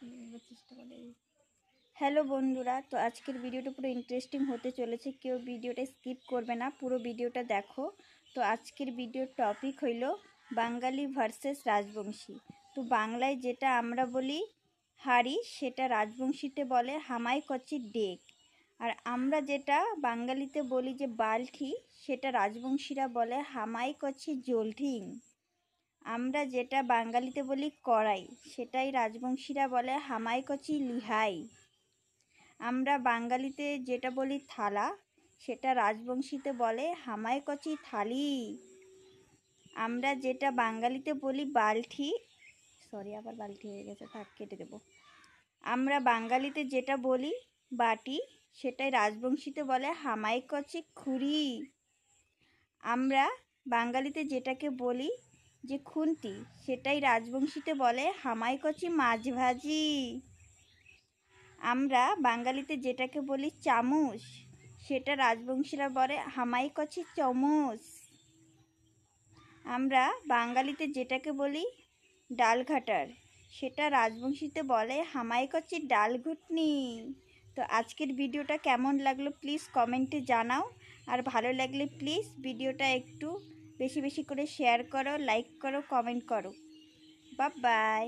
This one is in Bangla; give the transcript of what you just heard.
চেষ্টা করে। হ্যালো বন্ধুরা, তো আজকের ভিডিওটা পুরো ইন্টারেস্টিং হতে চলেছে, কেউ ভিডিওটা স্কিপ করবে না, পুরো ভিডিওটা দেখো। তো আজকের ভিডিওর টপিক হইল বাঙালি ভার্সেস রাজবংশী। তো বাংলায় যেটা আমরা বলি হাড়ি, সেটা রাজবংশীতে বলে হামাই কচি ডেক। আর আমরা যেটা বাঙালিতে বলি যে বালতি, সেটা রাজবংশীরা বলে হামাই কচি জলঠিং। আমরা যেটা বাঙালিতে বলি কড়াই, সেটাই রাজবংশীরা বলে হামাই কচি লিহাই। আমরা বাঙালিতে যেটা বলি থালা, সেটা রাজবংশীতে বলে হামাই কচি থালি। আমরা যেটা বাঙালিতে বলি বালতি, আবার বালতি হয়ে গেছে, থাক কেটে দেব। আমরা বাঙালিতে যেটা বলি বাটি, সেটাই রাজবংশীতে বলে হামাই কচি খুরি। আমরা বাঙালিতে যেটাকে বলি যে খুন্তি, সেটাই রাজবংশীতে বলে হামাই কচি মাছ ভাজি। আমরা বাঙালিতে যেটাকে বলি চামচ, সেটা রাজবংশীরা বলে হামাই কচি চামচ। আমরা বাঙালিতে যেটাকে বলি ডাল ঘাটার, সেটা রাজবংশীতে বলে হামাই কচি ডাল ঘুটনি। তো আজকের ভিডিওটা কেমন লাগলো প্লিজ কমেন্টে জানাও। আর ভালো লাগলে প্লিজ ভিডিওটা একটু বেশি বেশি করে শেয়ার করো, লাইক করো, কমেন্ট করো। Bye bye.